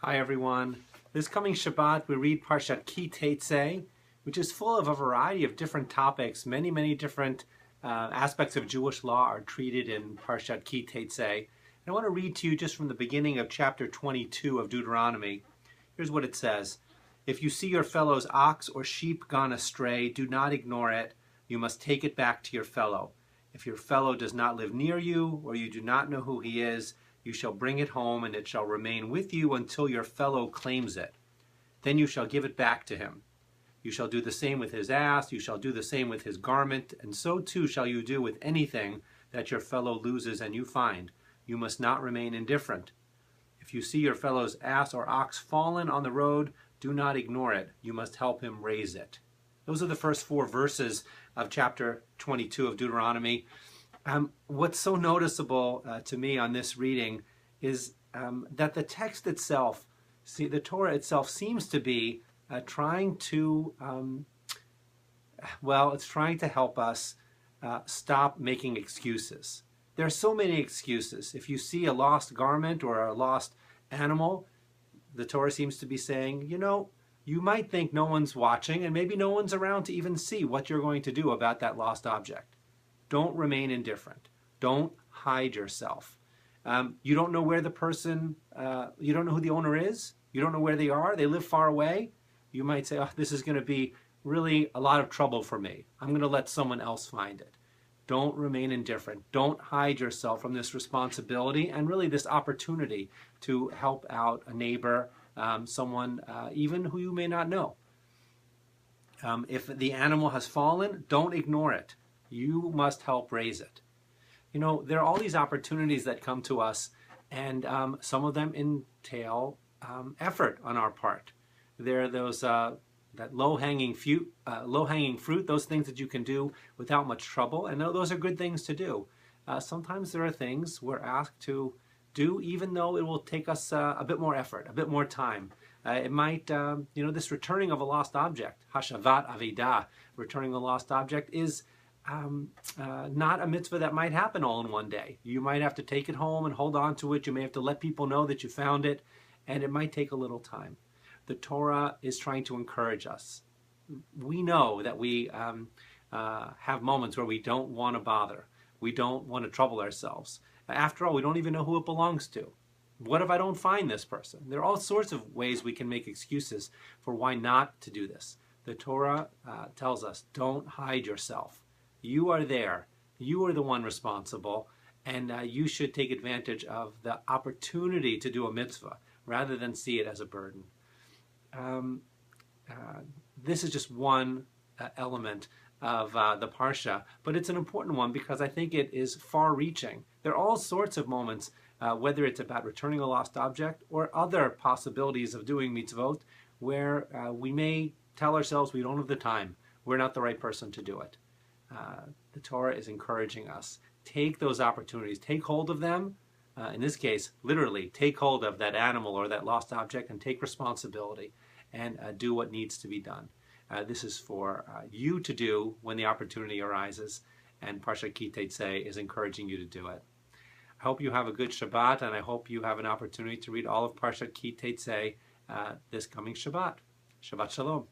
Hi everyone. This coming Shabbat we read Parashat Ki Tetzei, which is full of a variety of different topics. Many different aspects of Jewish law are treated in Parashat Ki Tetzei. And I want to read to you just from the beginning of chapter 22 of Deuteronomy. Here's what it says. If you see your fellow's ox or sheep gone astray, do not ignore it. You must take it back to your fellow. If your fellow does not live near you, or you do not know who he is, you shall bring it home, and it shall remain with you until your fellow claims it. Then you shall give it back to him. You shall do the same with his ass, you shall do the same with his garment, and so too shall you do with anything that your fellow loses and you find. You must not remain indifferent. If you see your fellow's ass or ox fallen on the road, do not ignore it. You must help him raise it. Those are the first 4 verses of chapter 22 of Deuteronomy. What's so noticeable to me on this reading is that the text itself, the Torah itself seems to be trying to, it's trying to help us stop making excuses. There are so many excuses. If you see a lost garment or a lost animal, the Torah seems to be saying, you might think no one's watching and maybe no one's around to even see what you're going to do about that lost object. Don't remain indifferent. Don't hide yourself. You don't know where the person, you don't know who the owner is. You don't know where they are. They live far away. You might say, this is going to be really a lot of trouble for me. I'm going to let someone else find it. Don't remain indifferent. Don't hide yourself from this responsibility and really this opportunity to help out a neighbor, someone even who you may not know. If the animal has fallen, don't ignore it. You must help raise it. There are all these opportunities that come to us, and some of them entail effort on our part. There are those that low-hanging fruit, those things that you can do without much trouble, and those are good things to do. Sometimes there are things we're asked to do, even though it will take us a bit more effort, a bit more time. It might, this returning of a lost object, hashavat avidah, returning a lost object, is not a mitzvah that might happen all in one day. You might have to take it home and hold on to it. You may have to let people know that you found it, and it might take a little time. The Torah is trying to encourage us. We know that we have moments where we don't want to bother. We don't want to trouble ourselves. After all, we don't even know who it belongs to. What if I don't find this person? There are all sorts of ways we can make excuses for why not to do this. The Torah tells us, don't hide yourself. You are there. You are the one responsible, and you should take advantage of the opportunity to do a mitzvah rather than see it as a burden. This is just one element of the Parsha, but it's an important one because I think it is far-reaching. There are all sorts of moments, whether it's about returning a lost object or other possibilities of doing mitzvot, where we may tell ourselves we don't have the time, we're not the right person to do it. The Torah is encouraging us. Take those opportunities, take hold of them. In this case, literally, take hold of that animal or that lost object and take responsibility and do what needs to be done. This is for you to do when the opportunity arises, and Parashat Ki Tetzei is encouraging you to do it. I hope you have a good Shabbat, and I hope you have an opportunity to read all of Parashat Ki Tetzei this coming Shabbat. Shabbat Shalom.